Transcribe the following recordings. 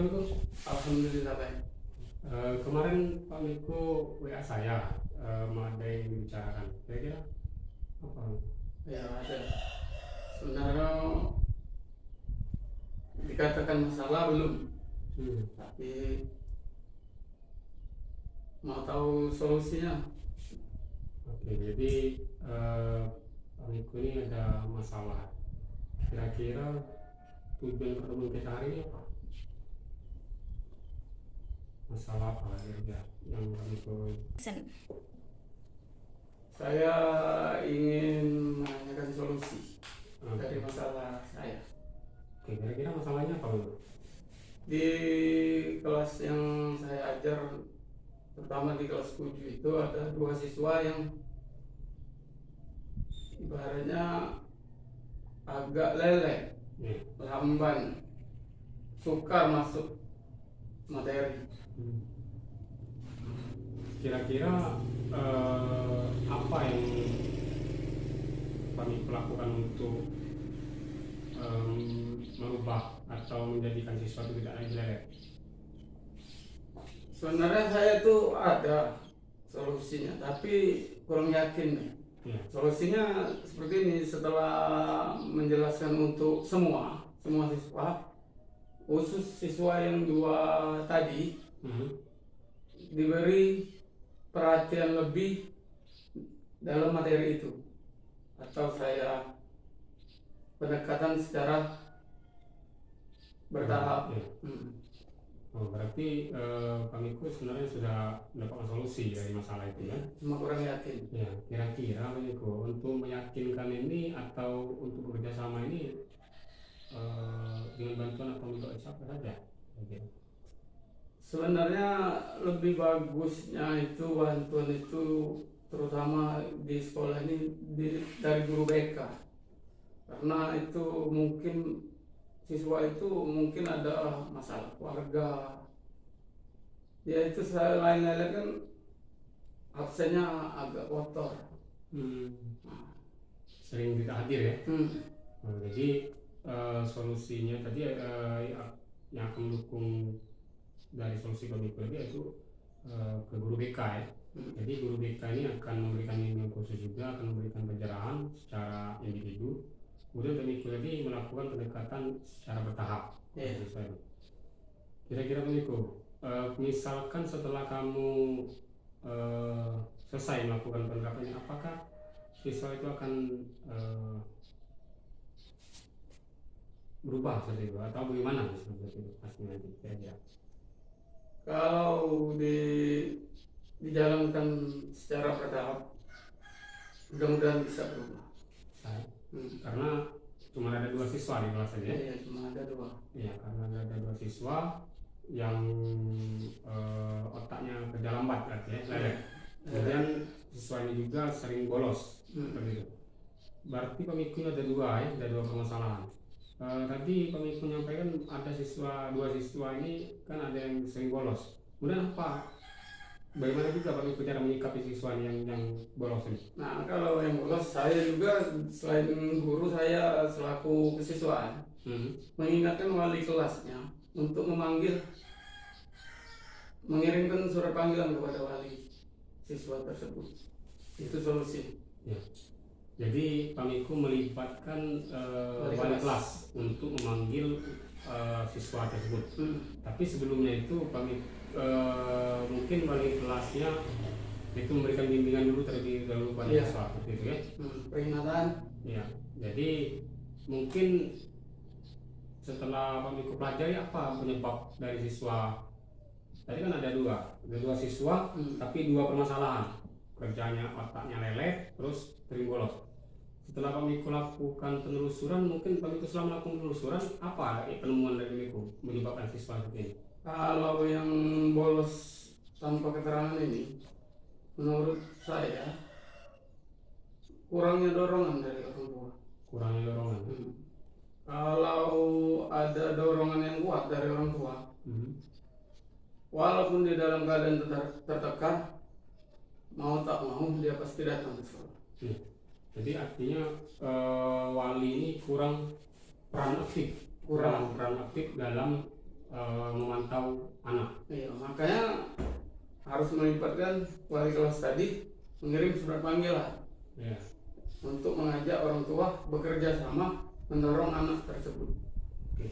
Miko? Alhamdulillah baik. Kemarin Pak Miko WA saya, ada yang dibicarakan. Kira-kira apa? Ya ada. Sebenarnya dikatakan masalah belum, tapi mau tahu solusinya. Oke, jadi Pak Miko ini ada masalah. Kira-kira tujuan pertemuan kita hari ini apa? Masalah apa kira-kira yang Pak Miko? Saya ingin menanyakan solusi dari masalah saya. Oke, kira-kira masalahnya apa Miko? Di kelas yang saya ajar, terutama di kelas 7 itu ada 2 siswa yang ibaratnya agak leleh, lamban, sukar masuk materi. Kira-kira apa yang Pak Miko lakukan untuk merubah atau menjadikan siswa itu tidak lagi leleh? Sebenarnya saya itu ada solusinya, tapi kurang yakin nih. Solusinya seperti ini, setelah menjelaskan untuk semua siswa, khusus siswa yang 2 tadi, diberi perhatian lebih dalam materi itu, atau saya pendekatan secara bertahap. Oh, berarti Pak Miko sebenarnya sudah mendapatkan solusi dari masalah itu ya? Cuma kurang yakin. Ya, kira-kira Pak Miko untuk meyakinkan ini atau untuk bekerja sama ini dengan bantuan atau untuk siapa saja? Sebenarnya lebih bagusnya itu bantuan itu terutama di sekolah ini dari guru BK, karena itu mungkin siswa itu mungkin ada masalah keluarga, ya itu selain lain kan absennya agak kotor. Sering tidak hadir ya. Jadi solusinya tadi yang akan mendukung dari solusi Pak Miko tadi itu ke guru BK ya. Jadi guru BK ini akan memberikan bimbingan khusus juga, akan memberikan pencerahan secara individu. Kemudian Pak Miko tadi melakukan pendekatan secara bertahap. Kira-kira Pak Miko, misalkan setelah kamu selesai melakukan penerapannya, apakah siswa itu akan berubah seperti itu atau bagaimana seperti itu pasti nanti kira-kira? Kalau dijalankan secara bertahap, mudah-mudahan bisa berubah. Karena cuma ada 2 siswa di kelas saja. Iya, cuma ada 2. Iya, karena ada 2 siswa yang otaknya kerja lambat berarti ya, leleh. Kemudian siswa ini juga sering bolos seperti itu. Berarti Pak Miko ada 2 ya, ada 2 permasalahan. Tadi Pak Miko menyampaikan ada 2 siswa ini kan ada yang sering bolos. Kemudian bagaimana juga Pak Miko cara menyikapi siswa yang bolos ini? Nah, kalau yang bolos, saya juga selain guru, saya selaku kesiswaan mengingatkan wali kelasnya untuk mengirimkan surat panggilan kepada wali siswa tersebut. Itu solusi. Ya. Jadi Pak Miko melibatkan wali kelas untuk memanggil siswa tersebut. Tapi sebelumnya itu Pak Miko mungkin wali kelasnya itu memberikan bimbingan dulu terlebih dahulu pada siswa seperti itu ya. Peringatan. Ya. Jadi mungkin setelah Pak Miko pelajari apa penyebab dari siswa tadi kan ada 2 siswa tapi 2 permasalahan, kerjanya otaknya leleh terus sering bolos. Setelah Pak Miko lakukan penelusuran, mungkin Pak Miko selama melakukan penelusuran apa penemuan dari Miko menyebabkan siswa seperti ini? Kalau yang bolos tanpa keterangan ini, menurut saya kurangnya dorongan dari orang tua. Kurangnya dorongan. Kalau ada dorongan yang kuat dari orang tua, walaupun di dalam keadaan tertekan, mau tak mau dia pasti datang ke sekolah. Jadi artinya wali ini kurang peran aktif dalam memantau anak. Iya, makanya harus melibatkan wali kelas tadi mengirim surat panggilan Ya. untuk mengajak orang tua bekerja sama mendorong anak tersebut. Oke.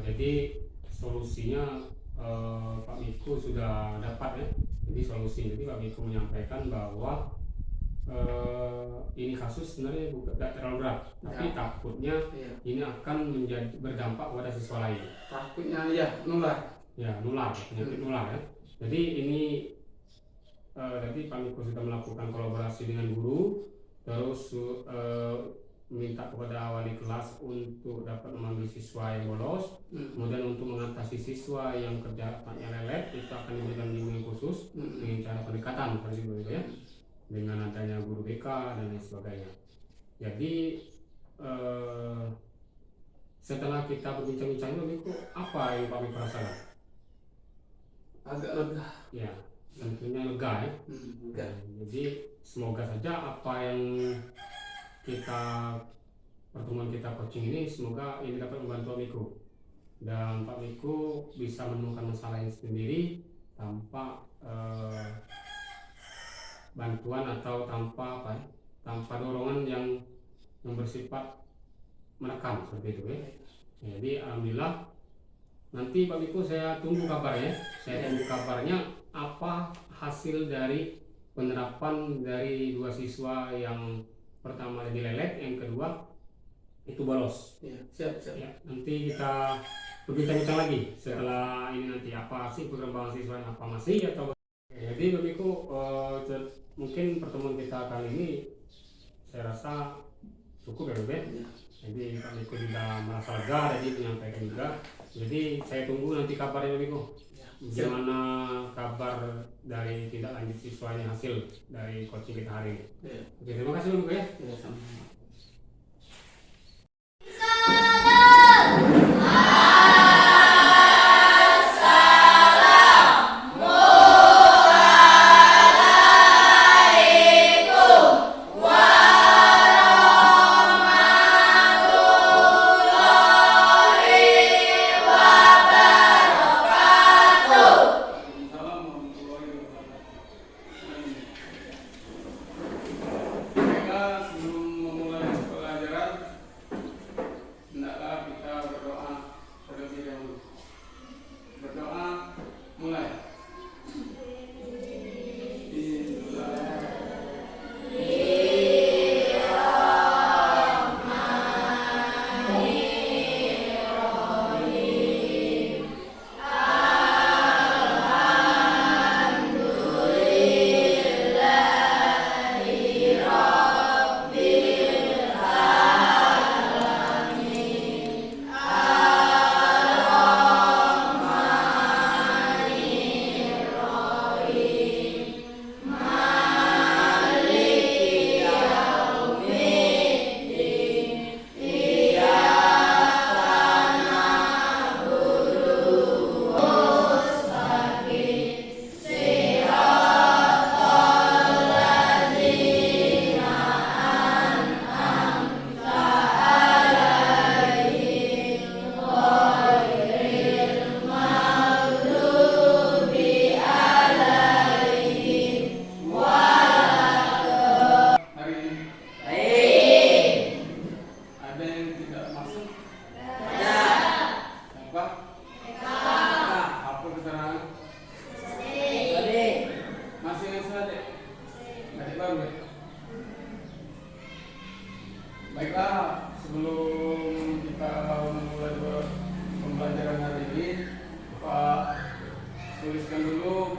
Jadi solusinya Pak Miko sudah dapat ya. Jadi Jadi Pak Miko menyampaikan bahwa ini kasus sebenarnya tidak terlalu berat, tapi Ya. takutnya Iya. ini akan berdampak pada siswa lain. Takutnya ya nular. Ya, nular, penyakit nular ya. Jadi ini nanti Pak Miko sudah melakukan kolaborasi dengan guru, terus minta kepada wali kelas untuk dapat memanggil siswa yang bolos, kemudian untuk mengatasi siswa yang kerjaannya lelet itu akan diberikan bimbingan khusus dengan cara pendekatan seperti itu ya, dengan adanya guru BK dan lain sebagainya. Jadi setelah kita berbincang-bincang itu apa yang Pak Miko rasakan? Agak lega. Ya, tentunya lega ya. Lega. Jadi semoga saja apa yang pertemuan kita coaching ini semoga ini dapat membantu Pak Miko dan Pak Miko bisa menemukan masalah ini sendiri tanpa bantuan atau tanpa dorongan yang bersifat menekan seperti itu ya. Jadi alhamdulillah nanti Pak Miko saya tunggu kabarnya. Tunggu kabarnya apa hasil dari penerapan dari dua siswa yang pertama dilelet, yang kedua itu bolos. Ya, siap. Ya, nanti kita berbincang-bincang lagi setelah ini nanti apa sih perkembangan siswa apa masih atau jadi Pak Miko mungkin pertemuan kita kali ini saya rasa cukup ya Beb. Ya. Jadi Pak Miko juga merasa lega tadi menyampaikan juga. Jadi saya tunggu nanti kabarnya Pak Miko. Bagaimana kabar dari tindak lanjut siswa ini hasil dari coaching kita hari ini. Ya. Oke, terima kasih Pak Miko ya. Ya, sama-sama. Baiklah, sebelum kita memulai pembelajaran hari ini, Pak tuliskan dulu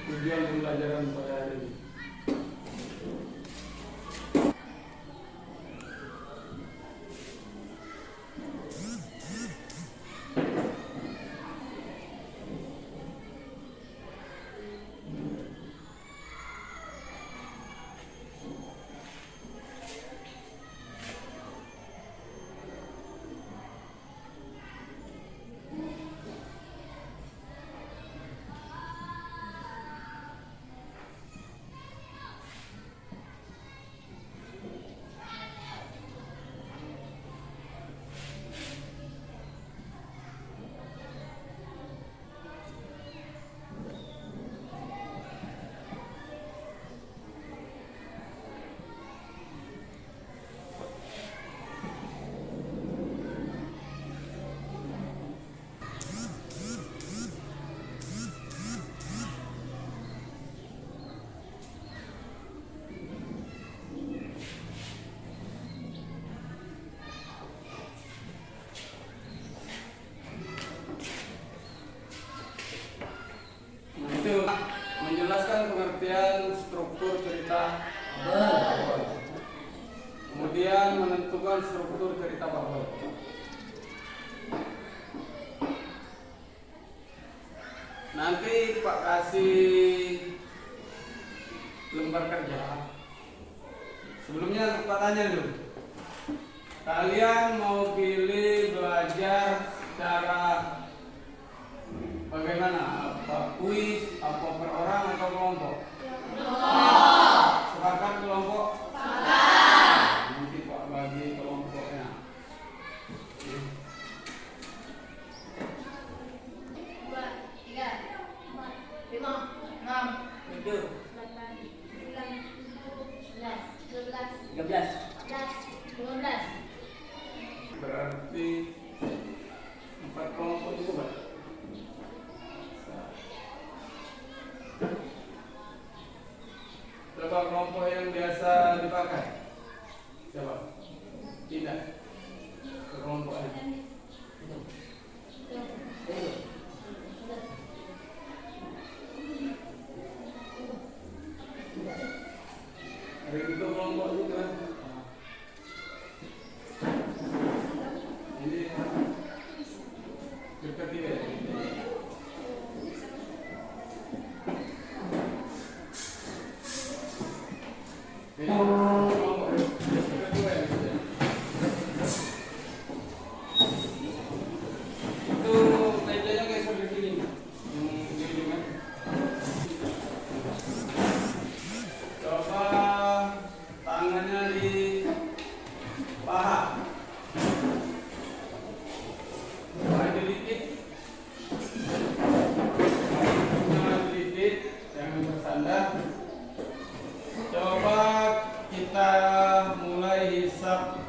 tujuan pembelajaran pada hari ini. pengertian struktur cerita Babel. Kemudian menentukan struktur cerita Babel. Nanti Pak kasih lembar kerja. Sebelumnya Pak tanya dulu. Kalian mau pilih belajar secara bagaimana? Apa kuis, apa per orang atau kelompok? Sepakat kelompok? Nanti Pak bagi kelompoknya. Berarti 4 kelompok itu Pak. Berapa kelompok yang biasa dipakai? Coba. Tidak. Kelompok aja. Hari itu kelompok juga. Ini dekat tidak? Coba kita mulai hisap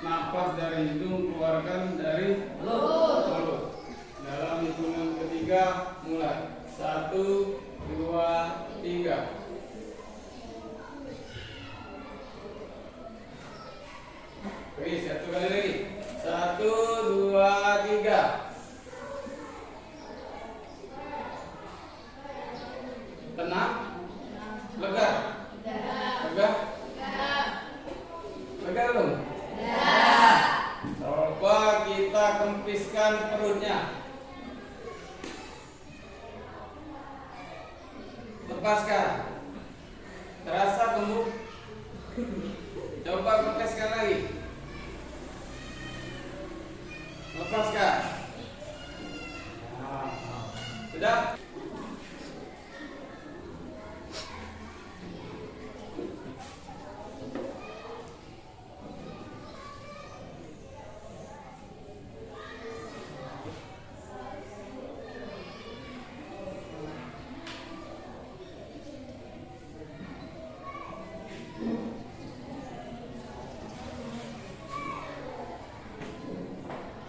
napas dari hidung, keluarkan dari mulut. Dalam hitungan ketiga mulai. 1, 2, 3. Oke, 1 kali lagi. 1, 2, 3. Tenang? Lega? Lega? Lega belum? Coba kita kempiskan perutnya. Lepaskan. Terasa gemuk? Coba kempiskan lagi. Lepaskan. Sudah?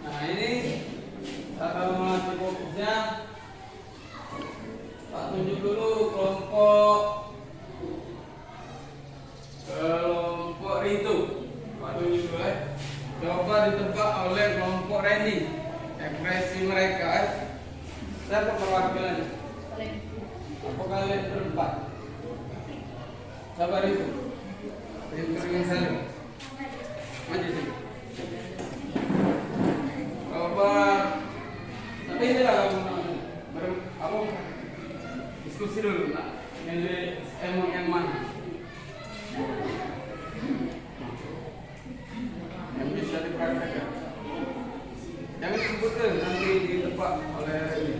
Nah ini cara melatih fokusnya. Pak tunjuk dulu kelompok Ritu. Pak tunjuk dulu ya. Coba ditebak oleh kelompok Randy. Ekspresi mereka. Siapa perwakilannya? Apa kalian berempat? Sabar itu. Ritu dengan Salim. Maju sini. Coba, tapi ini lah kamu diskusi dulu nak, milih emang yang mana? Yang bisa dipraktekkan. Jangan sebutkan nanti ditebak oleh ini.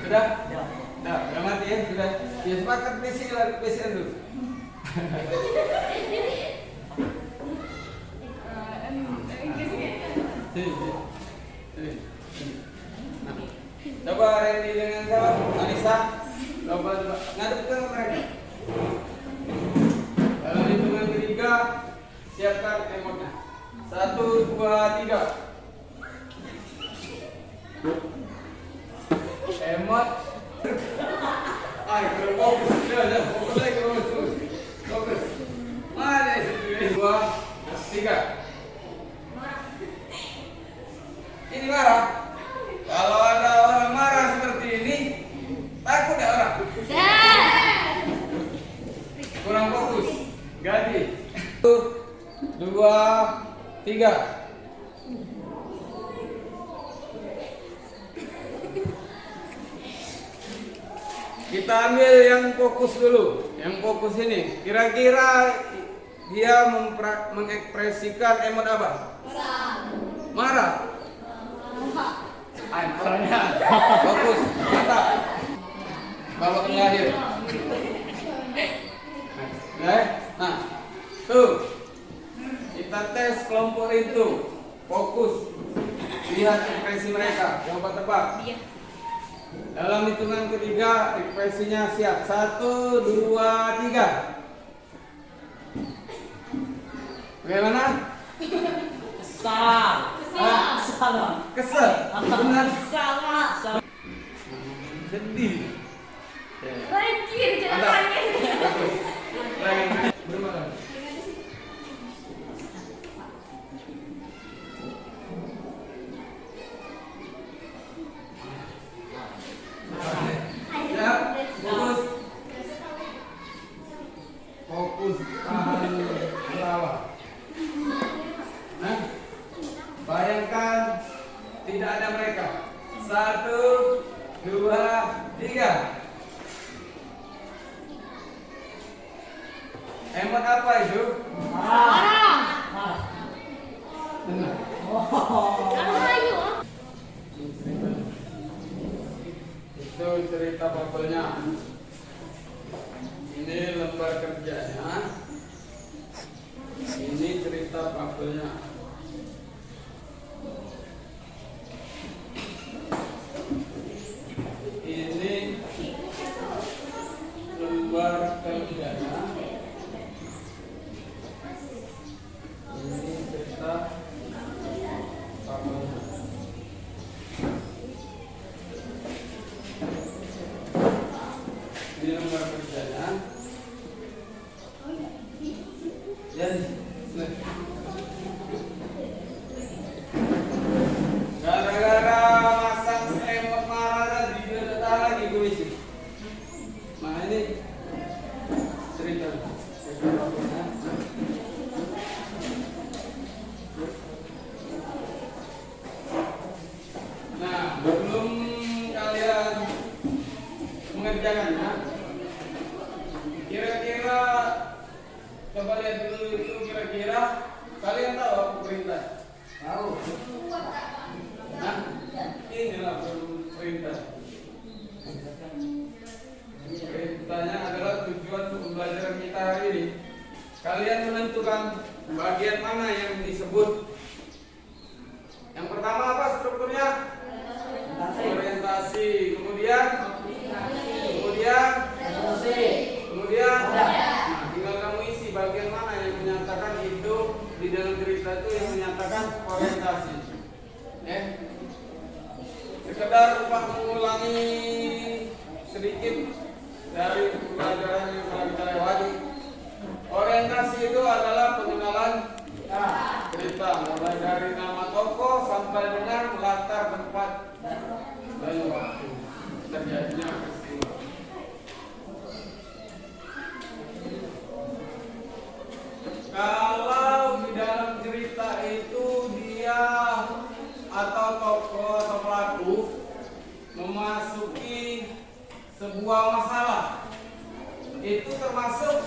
Sudah? Sudah, udah mati ya? Sudah? Ya sepakat PC lah, PC dulu. Coba Randy dengan kawan Anissa, coba ngadep ke mereka. Dalam hitungan ketiga, siapkan emotnya. 1, 2, 3. Emot. Ayo, fokus. Sudah, fokus lagi, fokus. Fokus. Mana 1, 2, 3. Ini marah. Kalau ada orang marah seperti ini, takut ya orang? 3. Kita ambil yang fokus dulu. Yang fokus ini, kira-kira dia mengekspresikan emot apa? Marah. Fokus, mata. Bawa ke lahir. Nah, tuh. Kita tes kelompok itu. Fokus. Lihat ekspresi mereka. Coba tebak. Dalam hitungan ketiga, ekspresinya siap. 1, 2, 3. Bagaimana? Salah. Kesel. Benar. Salah. Sedih. Banjir Mantap. jalannya. Bagus. Berapa? Siap. Fokus. Fokus. Tahan bawah. Nah, bayangkan tidak ada mereka. 1, 2, 3. Emot apa itu? Marah. Benar. Itu cerita bubble-nya. Ini lembar kerjanya. Ini cerita bubble-nya. Ini lembar kerjanya. Ini cerita bubble-nya. Ini lembar kerjanya. Dan gara-gara masang emot marah tadi dia datang lagi gue isi. Nah ini cerita. Nah sebelum kalian mengerjakannya, kira-kira coba lihat dulu itu, kira-kira kalian tahu apa perintah? Tahu. Nah, inilah perintah. Perintahnya adalah tujuan pembelajaran kita hari ini. Kalian menentukan bagian mana yang disebut. Yang pertama apa strukturnya? Orientasi. Kemudian nah, tinggal kamu isi bagian mana yang menyatakan itu di dalam cerita itu yang menyatakan orientasi. Sekedar Pak mengulangi sedikit dari pelajaran yang telah kita lewati. Orientasi itu adalah pengenalan cerita, mulai dari nama tokoh sampai dengan latar tempat dan waktu terjadinya peristiwa. Kalau di dalam cerita itu dia atau tokoh atau pelaku memasuki sebuah masalah, itu termasuk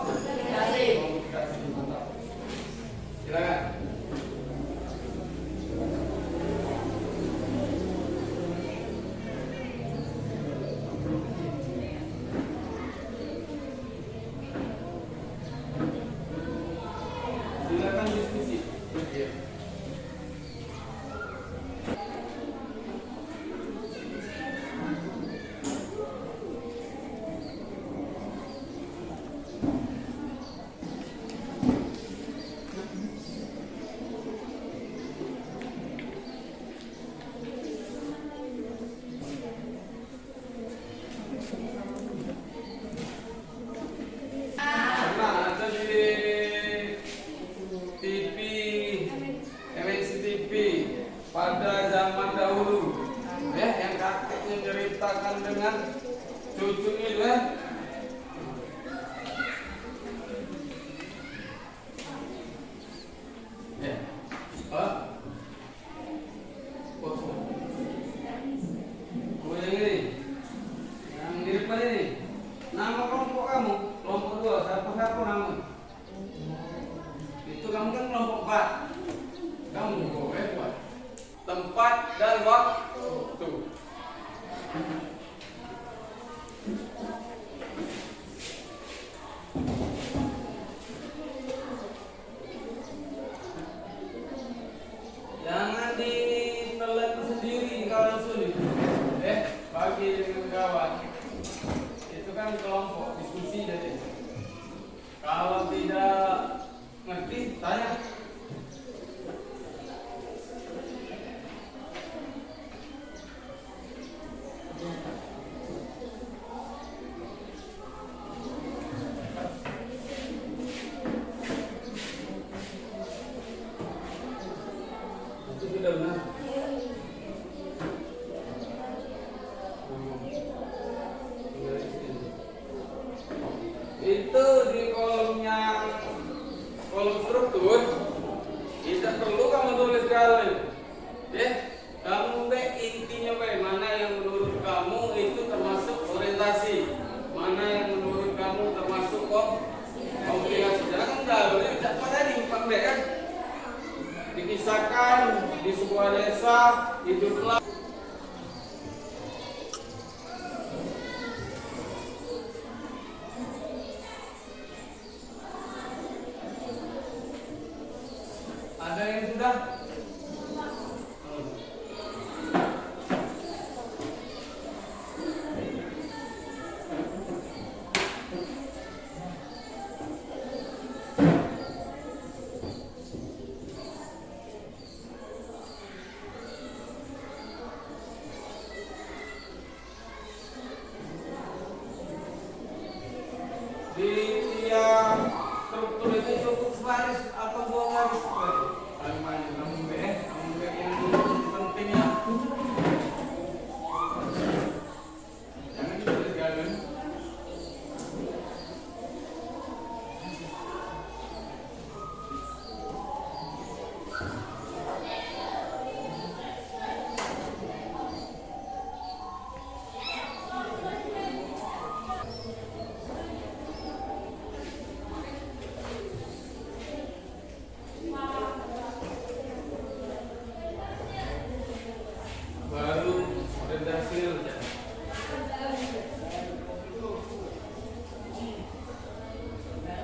komunikasi. Mantap. Silakan. Silakan diskusi. Iya. Pernah ada di TV kamu kan kelompok 4. Kamu boleh buat tempat dan waktu. Jangan ditelan sendiri kalau sulit. Bagi dengan kawan. Itu kan kelompok diskusi jadi. Kalau tidak ngerti, tanya. Itu sudah benar. Itu di kolom struktur tidak perlu kamu tulis kali. Kamu intinya mana yang menurut kamu itu termasuk orientasi, mana yang menurut kamu termasuk komplikasi. Jangan tahu ini apa tadi kan dikisahkan di sebuah desa hiduplah. Ada yang sudah? Di tiap struktur itu cukup sebaris atau 2 baris. Namun yang penting ya. Jangan ditulis gagal. Baru berhasil.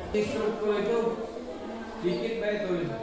Di struktur itu dikit baik tulis.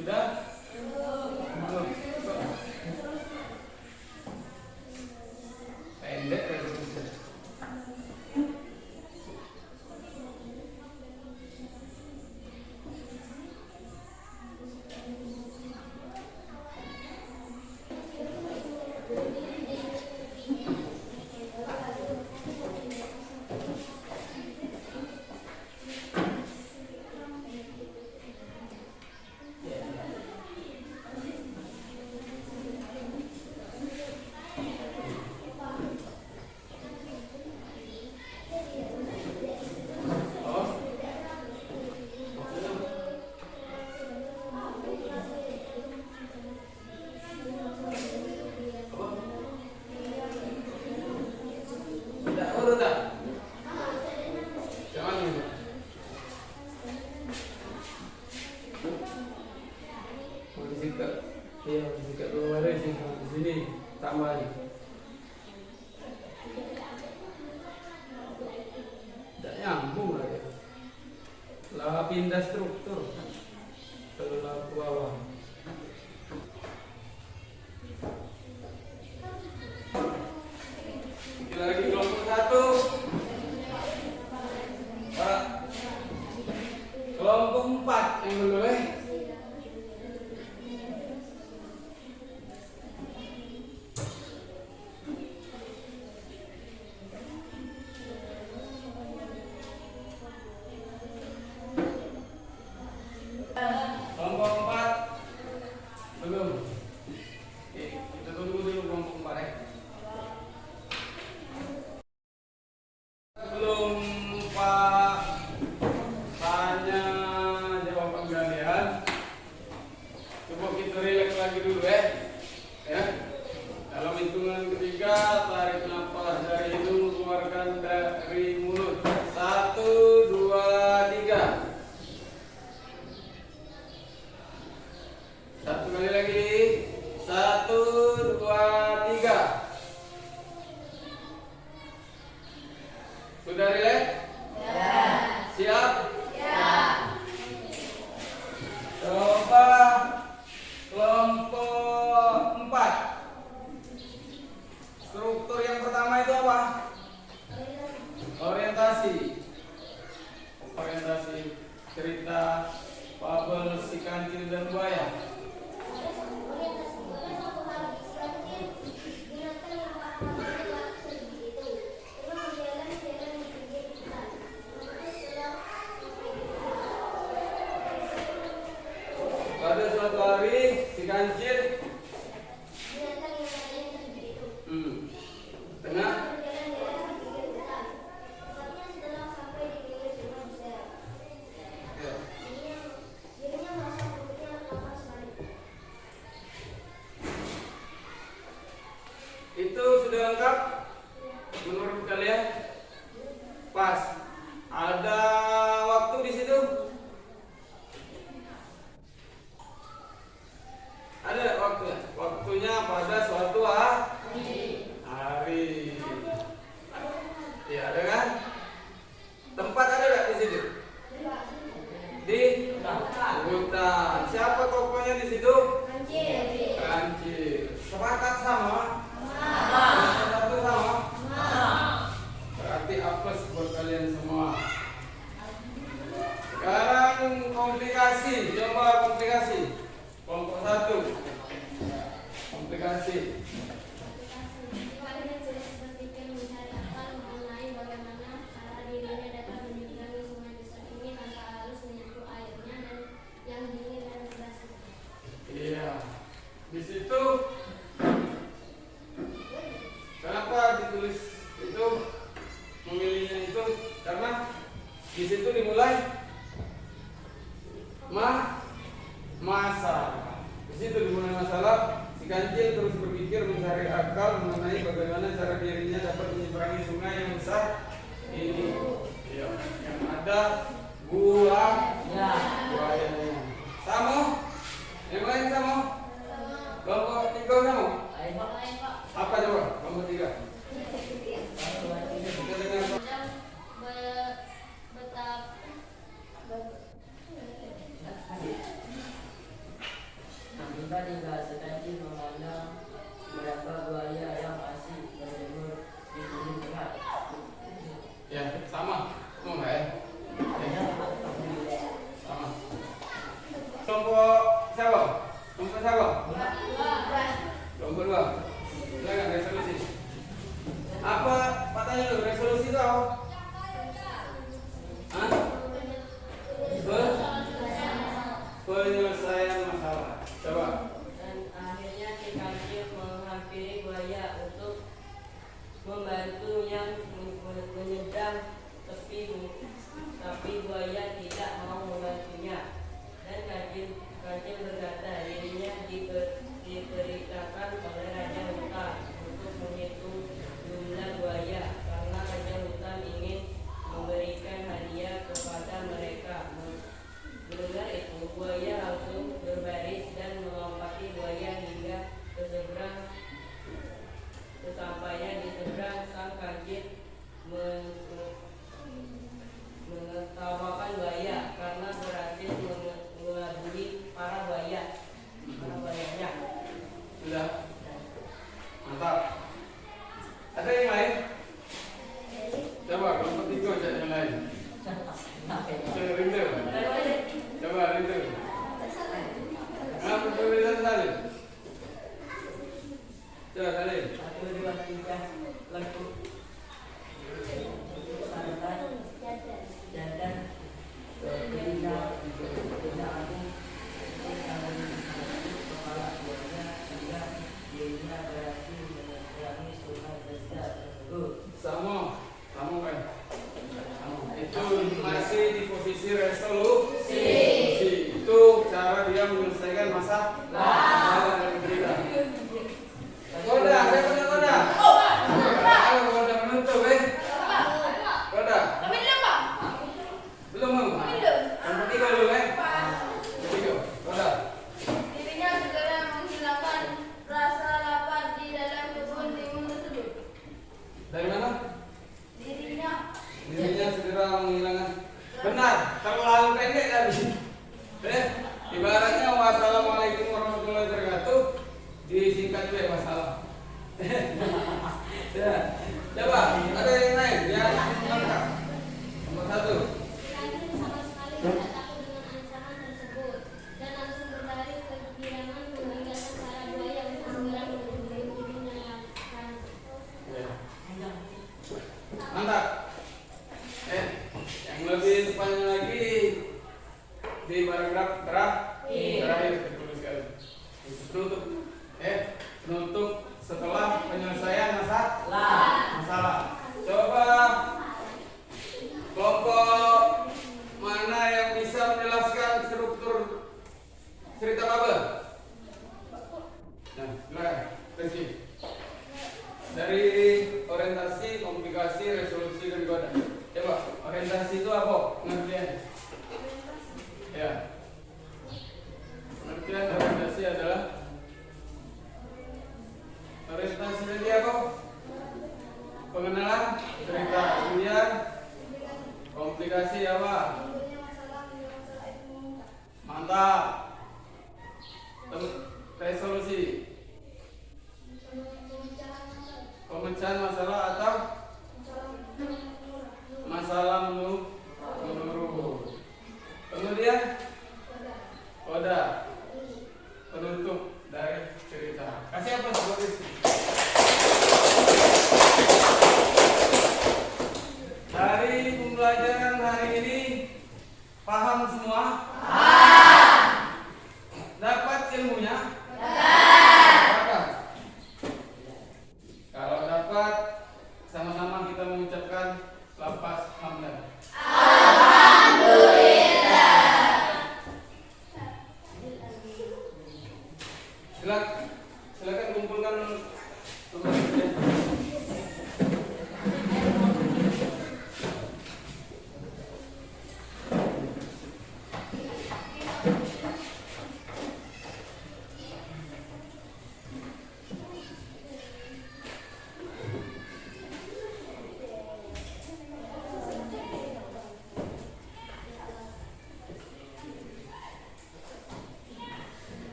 Sudah? Belum. Pendek ya. Jika keluar di sini tambahin. Tidak nyambung lagi. Lah pindah struktur ke bawah. Sudah rileks? Siap? Coba kelompok 4. Struktur yang pertama itu apa? Orientasi. Orientasi cerita fabel si kancil dan buaya. Pada suatu hari si kancil tengah itu sudah lengkap menurut kalian? Pas. Ada waktu di situ? Ada waktunya. Waktunya pada suatu hari. Ya, ada kan? Tempat ada nggak di situ? Di hutan. Siapa tokohnya di situ? Kancil. Sepakat sama? Satu sama? Berarti apes buat kalian semua. Sekarang komplikasi. Coba komplikasi. Kelompok 1. Komplikasi. Iya. Di situ kenapa ditulis itu, memilihnya itu karena di situ dimulai masalah. Di situ dimulai masalah. Si kancil terus berpikir mencari akal mengenai bagaimana cara dirinya dapat menyeberangi sungai yang besar ini. Ya, yang ada buayanya. Sama? Yang lain sama? Kelompok 3 sama? Apa coba? Kelompok 3. Kita dengar. Tiba-tiba si memandang beberapa buaya yang asik berjemur di pinggir sungai. Ya, sama. Mau nggak ya? Sama. Kelompok siapa? Kelompok siapa? Kelompok 2. Silakan resolusi. Apa? Pak tanya dulu, resolusi itu apa? Hah? Penyelesaian masalah. Coba. Dan akhirnya si kancil menghampiri buaya untuk membantu yang menyedang tapi buaya tidak mau membantunya. Dan kancil berkata dirinya diperintahkan oleh raja hutan untuk menghitung jumlah buaya karena raja hutan ingin memberikan hadiah kepada mereka. Mendengar itu, buaya langsung berbaris dan melompati buaya hingga ke seberang. Sesampainya di seberang, sang kancil menertawakan buaya karena berhasil mengelabui para buayanya. Sudah. Mantap. Ada yang lain? Coba kelompok 3 cek yang lain. Coba rindu. Coba rindu. Apa perbedaan tadi? Coba tadi. 1, 2, 3, lagu. Santai, jajan, tidak aku, kepala buaya sehingga dirinya berhasil menyeberangi sungai besar tersebut. Sama kan? Itu masih di posisi resolusi. Itu cara dia menyelesaikan masalah. Koda, saya punya koda. Koda Ya, coba ada yang naik, yang angkat. Nomor 1. Laki sama sekali tidak takut dengan ancaman tersebut dan langsung berlari ke kediaman meninggalkan para buaya untuk segera menuju menyelamatkan. Ya. Mantap. Yang lebih tepatnya lagi di paragraf terakhir dituliskan. Penutup. Penutup setelah penyelesaian masalah. Coba kelompok mana yang bisa menjelaskan struktur cerita fabel? Nah, silakan. Rizky. Dari orientasi, komplikasi, resolusi, dan goda. Coba, orientasi itu apa? Pengertian. Ya. Pengertian orientasi adalah orientasi tadi apa? Pengenalan cerita. Kemudian komplikasi apa? Mantap. Resolusi. Pemecahan masalah atau masalah menurut. Kemudian koda. Penutup dari cerita. Kasih apa seperti itu? Dari pembelajaran hari ini paham semua? Dapat ilmunya? Dapat. Kalau dapat, sama-sama kita mengucapkan lafaz hamdan. Silakan kumpulkan tugasnya.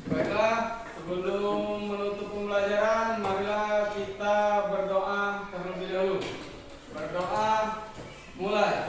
Baiklah, sebelum menutup pembelajaran, marilah kita berdoa terlebih dahulu. Berdoa, mulai.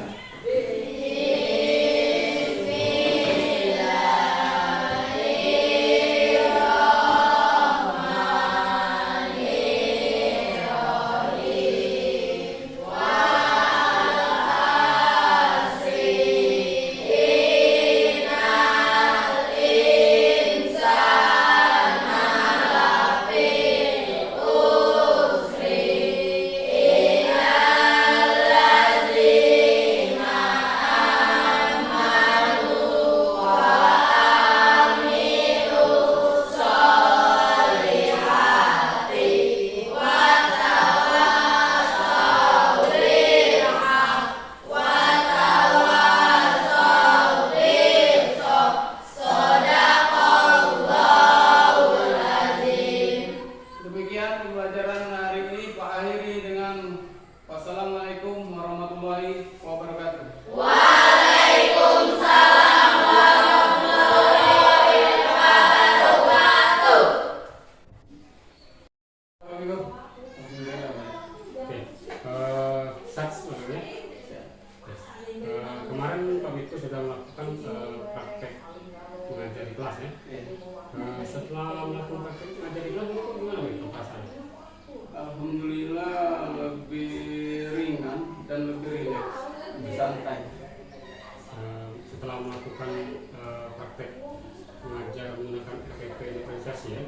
Demikian pembelajaran hari ini Pak akhiri dengan wassalamualaikum warahmatullahi wabarakatuh. Oke, sats maksudnya. Kemarin Pak Miko sudah melakukan praktek mengajar di kelas ya. Setelah melakukan praktek mengajar di kelas itu gimana Miko perasaannya? Alhamdulillah lebih ringan dan lebih rileks, lebih santai. Setelah melakukan praktek mengajar menggunakan RPP diferensiasi ya.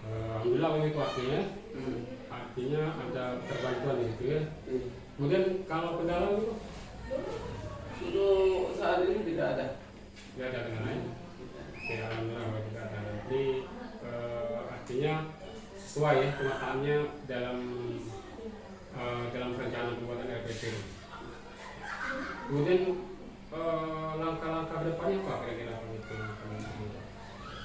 Alhamdulillah begitu artinya ada terbantuan di situ ya. Kemudian kalau kendala itu Untuk saat ini tidak ada. tidak ada kendala ya. Oke, alhamdulillah kalau tidak ada. Jadi artinya sesuai ya pemetaannya dalam perencanaan pembuatan RPP. Kemudian langkah-langkah depannya apa kira-kira Pak Miko?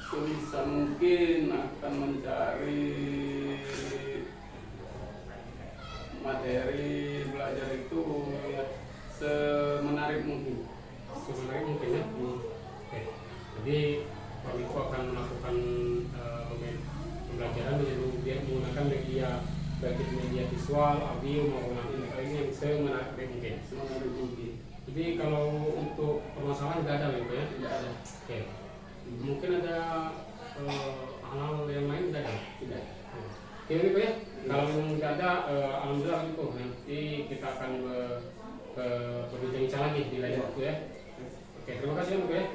Sebisa mungkin akan mencari materi belajar itu ya semenarik mungkin. sebenarnya mungkin ya. Oke. Jadi Pak Miko akan melakukan pembelajaran menggunakan media baik media visual, audio maupun nanti ini yang semenarik mungkin. Jadi kalau untuk permasalahan tidak ada Miko ya? Tidak ada. Oke. Mungkin ada hal-hal yang lain tidak ada? Tidak. Oke Miko ya? Kalau memang tidak ada, alhamdulillah Miko. Nanti kita akan berbincang lagi di lain waktu ya. Oke, terima kasih Miko ya.